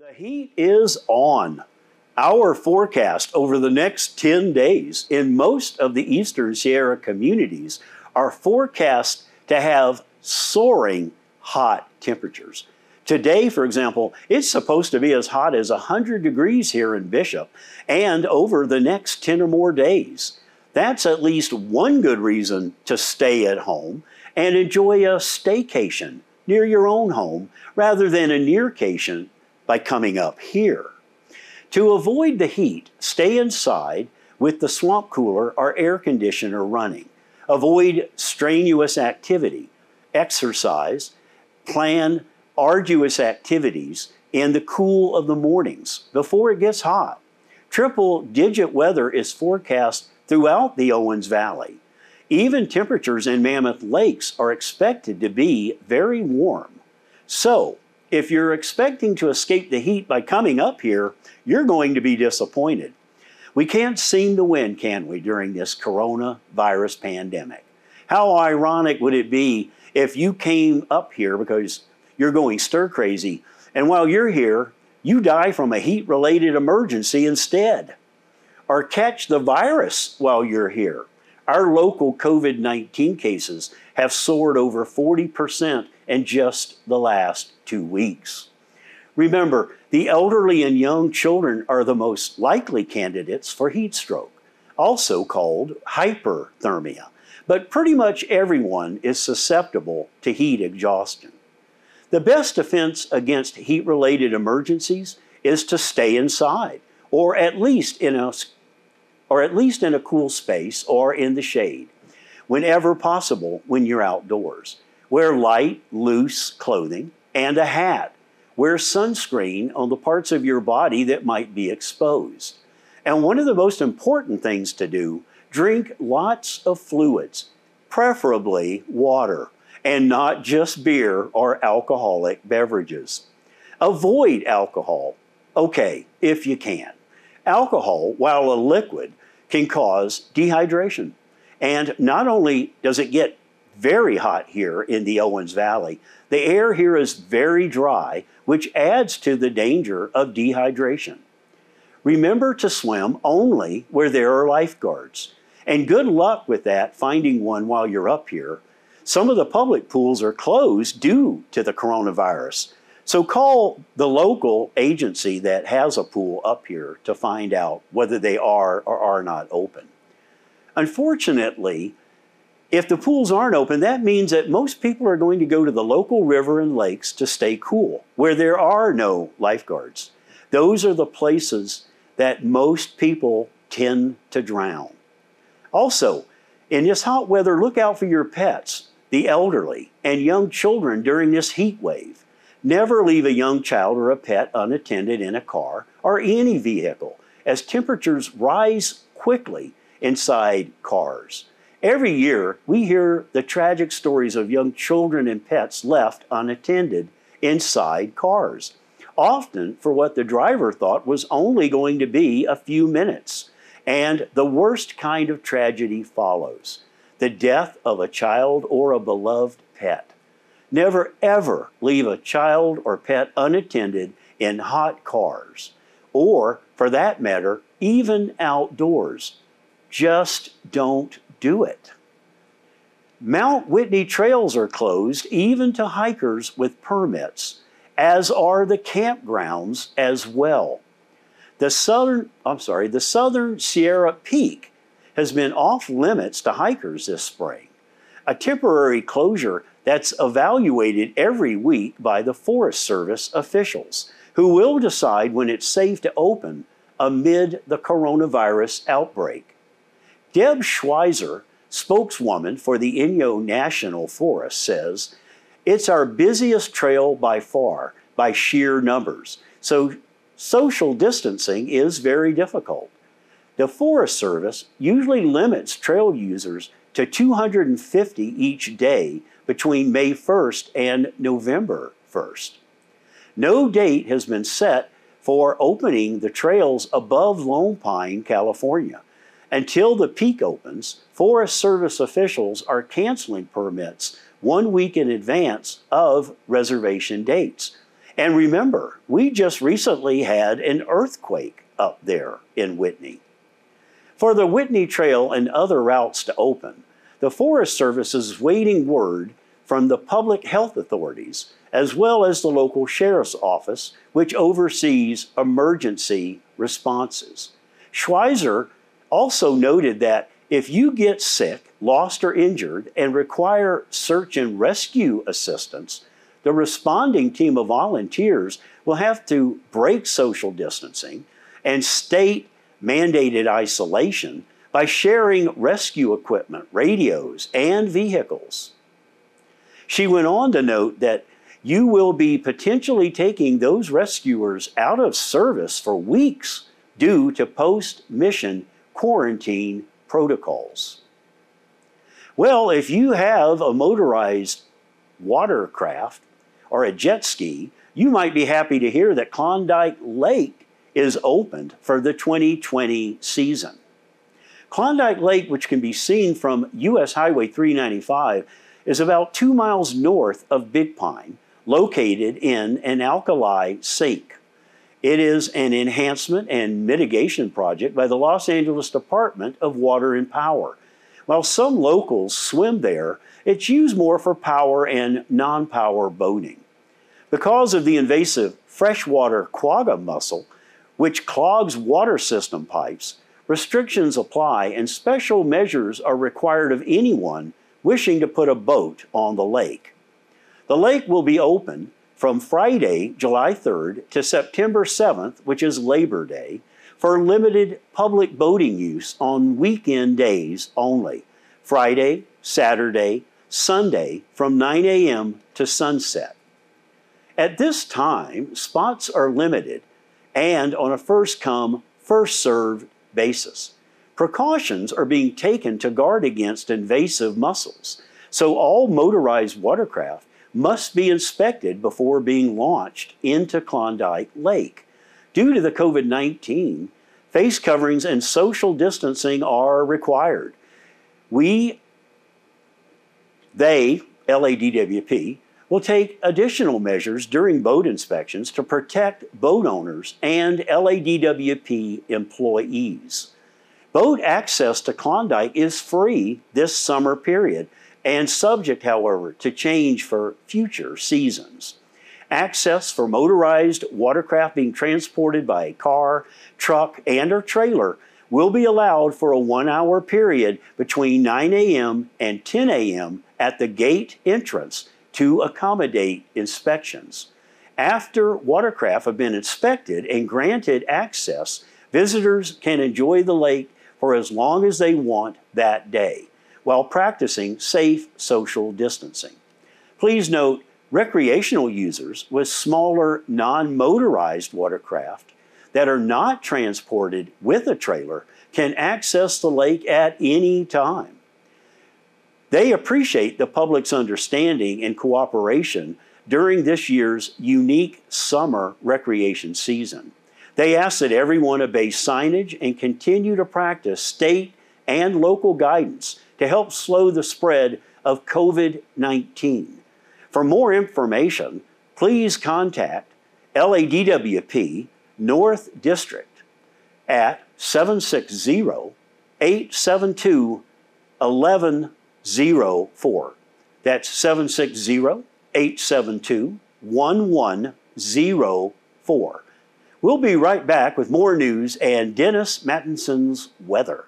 The heat is on. Our forecast over the next 10 days in most of the Eastern Sierra communities are forecast to have soaring hot temperatures. Today, for example, it's supposed to be as hot as 100 degrees here in Bishop, and over the next 10 or more days. That's at least one good reason to stay at home and enjoy a staycation near your own home rather than a nearcation by coming up here. To avoid the heat, stay inside with the swamp cooler or air conditioner running. Avoid strenuous activity, exercise, plan arduous activities in the cool of the mornings before it gets hot. Triple-digit weather is forecast throughout the Owens Valley. Even temperatures in Mammoth Lakes are expected to be very warm. So, if you're expecting to escape the heat by coming up here, you're going to be disappointed. We can't seem to win, can we, during this coronavirus pandemic? How ironic would it be if you came up here because you're going stir crazy, and while you're here, you die from a heat-related emergency instead? Or catch the virus while you're here. Our local COVID-19 cases have soared over 40% in just the last 2 weeks. Remember, the elderly and young children are the most likely candidates for heat stroke, also called hyperthermia. But pretty much everyone is susceptible to heat exhaustion. The best defense against heat-related emergencies is to stay inside, or at least in a cool space or in the shade, whenever possible when you're outdoors. Wear light, loose clothing and a hat. Wear sunscreen on the parts of your body that might be exposed. And one of the most important things to do, drink lots of fluids, preferably water, and not just beer or alcoholic beverages. Avoid alcohol, okay, if you can. Alcohol, while a liquid, can cause dehydration. And not only does it get very hot here in the Owens Valley, the air here is very dry, which adds to the danger of dehydration. Remember to swim only where there are lifeguards. And good luck with that, finding one while you're up here. Some of the public pools are closed due to the coronavirus. So call the local agency that has a pool up here to find out whether they are or are not open. Unfortunately, if the pools aren't open, that means that most people are going to go to the local river and lakes to stay cool, where there are no lifeguards. Those are the places that most people tend to drown. Also, in this hot weather, look out for your pets, the elderly, and young children during this heat wave. Never leave a young child or a pet unattended in a car or any vehicle, as temperatures rise quickly inside cars. Every year, we hear the tragic stories of young children and pets left unattended inside cars, often for what the driver thought was only going to be a few minutes. And the worst kind of tragedy follows: the death of a child or a beloved pet. Never ever leave a child or pet unattended in hot cars, or for that matter, even outdoors. Just don't do it. Mount Whitney trails are closed even to hikers with permits, as are the campgrounds as well. The Southern Sierra Peak has been off limits to hikers this spring, a temporary closure that's evaluated every week by the Forest Service officials, who will decide when it's safe to open amid the coronavirus outbreak. Deb Schweizer, spokeswoman for the Inyo National Forest, says, "It's our busiest trail by far, by sheer numbers, so social distancing is very difficult." The Forest Service usually limits trail users to 250 each day between May 1st and November 1st. No date has been set for opening the trails above Lone Pine, California. Until the peak opens, Forest Service officials are canceling permits 1 week in advance of reservation dates. And remember, we just recently had an earthquake up there in Whitney. For the Whitney Trail and other routes to open, the Forest Service is waiting word from the public health authorities, as well as the local sheriff's office, which oversees emergency responses. Schweizer also noted that if you get sick, lost, or injured and require search and rescue assistance, the responding team of volunteers will have to break social distancing and state-mandated isolation by sharing rescue equipment, radios, and vehicles. She went on to note that you will be potentially taking those rescuers out of service for weeks due to post-mission quarantine protocols. Well, if you have a motorized watercraft or a jet ski, you might be happy to hear that Klondike Lake is opened for the 2020 season. Klondike Lake, which can be seen from US Highway 395, is about 2 miles north of Big Pine, located in an alkali sake. It is an enhancement and mitigation project by the Los Angeles Department of Water and Power. While some locals swim there, it's used more for power and non-power boating. Because of the invasive freshwater quagga mussel, which clogs water system pipes, restrictions apply and special measures are required of anyone wishing to put a boat on the lake. The lake will be open from Friday, July 3rd to September 7th, which is Labor Day, for limited public boating use on weekend days only, Friday, Saturday, Sunday from 9 a.m. to sunset. At this time, spots are limited and on a first-come, first-served basis. Precautions are being taken to guard against invasive mussels, so all motorized watercraft must be inspected before being launched into Klondike Lake. Due to the COVID-19, face coverings and social distancing are required. LADWP, will take additional measures during boat inspections to protect boat owners and LADWP employees. Boat access to Klondike is free this summer period and subject, however, to change for future seasons. Access for motorized watercraft being transported by car, truck, and/or trailer will be allowed for a 1-hour period between 9 a.m. and 10 a.m. at the gate entrance to accommodate inspections. After watercraft have been inspected and granted access, visitors can enjoy the lake for as long as they want that day, while practicing safe social distancing. Please note, recreational users with smaller non-motorized watercraft that are not transported with a trailer can access the lake at any time. They appreciate the public's understanding and cooperation during this year's unique summer recreation season. They ask that everyone obey signage and continue to practice state and local guidance to help slow the spread of COVID-19. For more information, please contact LADWP North District at 760-872-1104. That's 760-872-1104. We'll be right back with more news and Dennis Mattinson's weather.